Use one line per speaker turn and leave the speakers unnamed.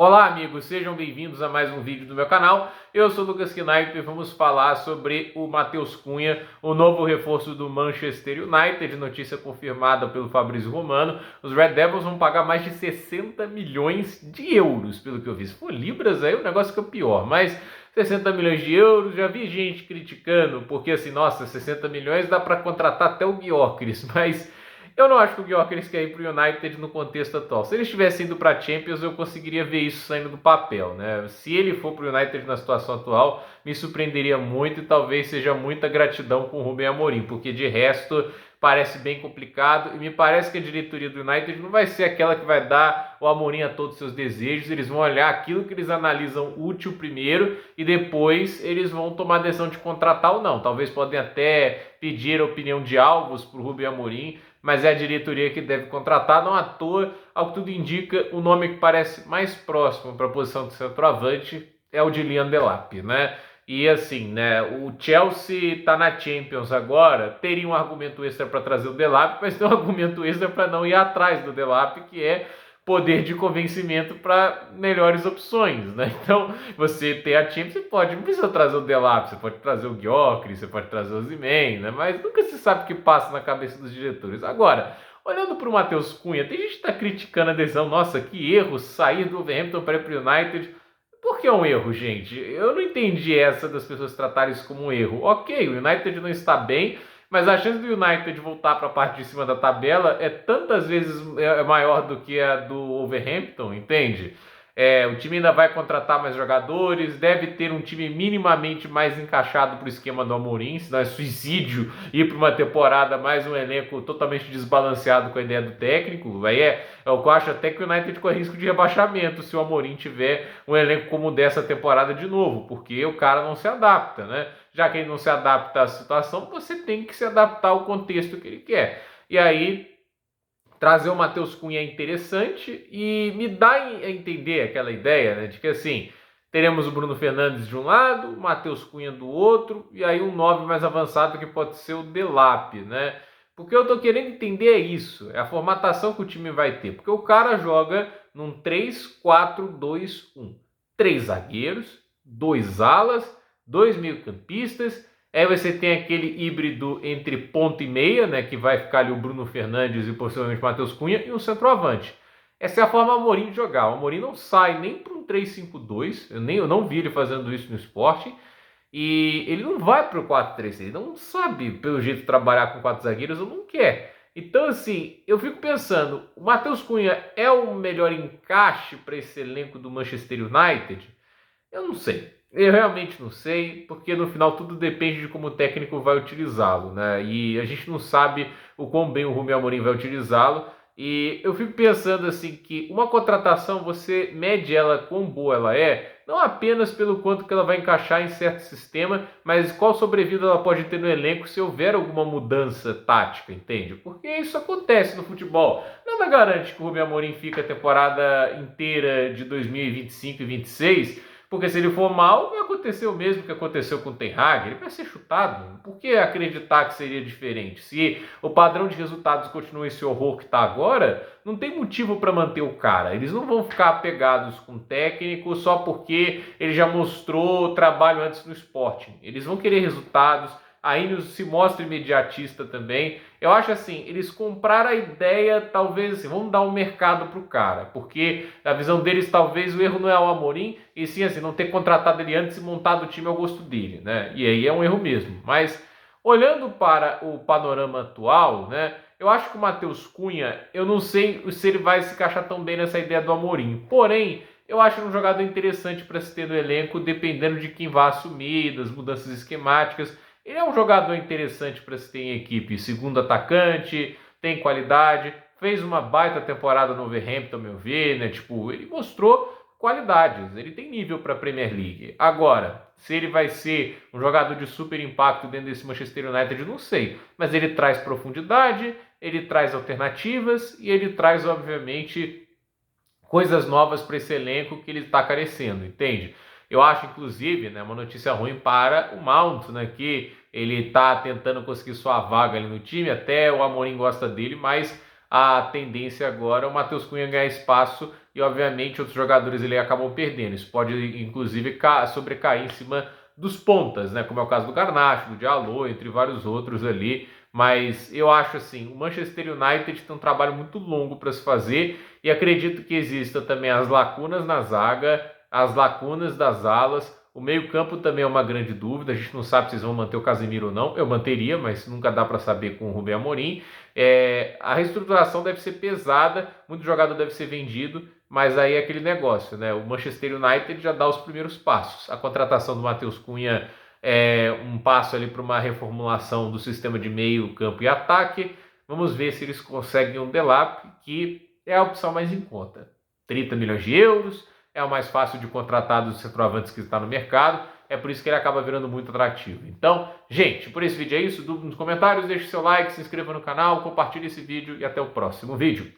Olá amigos, sejam bem-vindos a mais um vídeo do meu canal. Eu sou o Lucas Knipe e vamos falar sobre o Matheus Cunha, o novo reforço do Manchester United, notícia confirmada pelo Fabrício Romano. Os Red Devils vão pagar mais de 60 milhões de euros, pelo que eu vi. Se for libras, aí o negócio fica pior, mas 60 milhões de euros, já vi gente criticando, porque assim, nossa, 60 milhões dá para contratar até o Gyökeres, mas eu não acho que o Gyökeres quer ir para o United no contexto atual. Se ele estivesse indo para a Champions, eu conseguiria ver isso saindo do papel, né? Se ele for para o United na situação atual, me surpreenderia muito e talvez seja muita gratidão com o Rubem Amorim, porque de resto parece bem complicado e me parece que a diretoria do United não vai ser aquela que vai dar o Amorim a todos os seus desejos. Eles vão olhar aquilo que eles analisam útil primeiro e depois eles vão tomar a decisão de contratar ou não. Talvez podem até pedir a opinião de alvos para o Rubem Amorim, mas é a diretoria que deve contratar. Não à toa, ao que tudo indica, o nome que parece mais próximo para a posição de centroavante é o de Liam Delap, né? E assim, né, o Chelsea está na Champions agora, teria um argumento extra para trazer o Delap, mas tem um argumento extra para não ir atrás do Delap, que é poder de convencimento para melhores opções, né? Então, você tem a Champions, não precisa trazer o Delap, você pode trazer o Gyökeres, você pode trazer o Osimhen, né? Mas nunca se sabe o que passa na cabeça dos diretores. Agora, olhando para o Matheus Cunha, tem gente que está criticando a decisão, nossa, que erro sair do Wolverhampton para ir para o United. Por que é um erro, gente? Eu não entendi essa das pessoas tratarem isso como um erro. Ok, o United não está bem, mas a chance do United voltar para a parte de cima da tabela é tantas vezes maior do que a do Wolverhampton, entende? O time ainda vai contratar mais jogadores, deve ter um time minimamente mais encaixado para o esquema do Amorim, senão é suicídio ir para uma temporada mais um elenco totalmente desbalanceado com a ideia do técnico. Aí é o que eu acho até que o United corre risco de rebaixamento se o Amorim tiver um elenco como o dessa temporada de novo, porque o cara não se adapta, né? Já que ele não se adapta à situação, você tem que se adaptar ao contexto que ele quer. E aí trazer o Matheus Cunha é interessante e me dá a entender aquela ideia, né, de que assim, teremos o Bruno Fernandes de um lado, o Matheus Cunha do outro, e aí um 9 mais avançado que pode ser o Delap, né? Porque eu tô querendo entender é isso, é a formatação que o time vai ter, porque o cara joga num 3-4-2-1, 3 zagueiros, 2 alas, 2 meio-campistas. Aí você tem aquele híbrido entre ponta e meia, né, que vai ficar ali o Bruno Fernandes e possivelmente o Matheus Cunha, e um centroavante. Essa é a forma Amorim de jogar. O Amorim não sai nem para um 3-5-2, eu não vi ele fazendo isso no Sporting, e ele não vai para o 4-3-3, ele não sabe, pelo jeito, trabalhar com 4 zagueiros, ou não quer. Então, assim, eu fico pensando, o Matheus Cunha é o melhor encaixe para esse elenco do Manchester United? Eu não sei. Eu realmente não sei, porque no final tudo depende de como o técnico vai utilizá-lo, né? E a gente não sabe o quão bem o Rubem Amorim vai utilizá-lo. E eu fico pensando assim que uma contratação você mede ela quão boa ela é, não apenas pelo quanto que ela vai encaixar em certo sistema, mas qual sobrevida ela pode ter no elenco se houver alguma mudança tática, entende? Porque isso acontece no futebol. Nada garante que o Rubem Amorim fique a temporada inteira de 2025 e 26. Porque se ele for mal, vai acontecer o mesmo que aconteceu com o Ten Hag, ele vai ser chutado. Por que acreditar que seria diferente? Se o padrão de resultados continua esse horror que está agora, não tem motivo para manter o cara. Eles não vão ficar apegados com o técnico só porque ele já mostrou trabalho antes no Sporting. Eles vão querer resultados. Aí se mostra imediatista também. Eu acho assim, eles compraram a ideia, talvez assim, vamos dar um mercado pro cara, porque a visão deles talvez o erro não é o Amorim, e sim assim, não ter contratado ele antes e montado o time ao gosto dele, né? E aí é um erro mesmo. Mas olhando para o panorama atual, né? Eu acho que o Matheus Cunha, eu não sei se ele vai se encaixar tão bem nessa ideia do Amorim. Porém, eu acho um jogador interessante para se ter no elenco, dependendo de quem vai assumir, das mudanças esquemáticas. Ele é um jogador interessante para se ter em equipe, segundo atacante, tem qualidade, fez uma baita temporada no Wolverhampton, ao meu ver, né? Tipo, ele mostrou qualidades, ele tem nível para a Premier League. Agora, se ele vai ser um jogador de super impacto dentro desse Manchester United, não sei, mas ele traz profundidade, ele traz alternativas e ele traz, obviamente, coisas novas para esse elenco que ele está carecendo, entende? Eu acho, inclusive, né, uma notícia ruim para o Mount, né, que ele está tentando conseguir sua vaga ali no time, até o Amorim gosta dele, mas a tendência agora é o Matheus Cunha ganhar espaço e obviamente outros jogadores ele acabam perdendo. Isso pode inclusive sobrecair em cima dos pontas, né? Como é o caso do Garnacho, do Diallo, entre vários outros ali. Mas eu acho assim, o Manchester United tem um trabalho muito longo para se fazer e acredito que existam também as lacunas na zaga, as lacunas das alas. O meio-campo também é uma grande dúvida. A gente não sabe se eles vão manter o Casemiro ou não. Eu manteria, mas nunca dá para saber com o Rubem Amorim. A reestruturação deve ser pesada, muito jogador deve ser vendido, mas aí é aquele negócio, né? O Manchester United já dá os primeiros passos. A contratação do Matheus Cunha é um passo ali para uma reformulação do sistema de meio, campo e ataque. Vamos ver se eles conseguem um Delap, que é a opção mais em conta. 30 milhões de euros, é o mais fácil de contratar dos centroavantes que está no mercado. É por isso que ele acaba virando muito atrativo. Então, gente, por esse vídeo é isso. Dúvida nos comentários, deixe seu like, se inscreva no canal, compartilhe esse vídeo e até o próximo vídeo.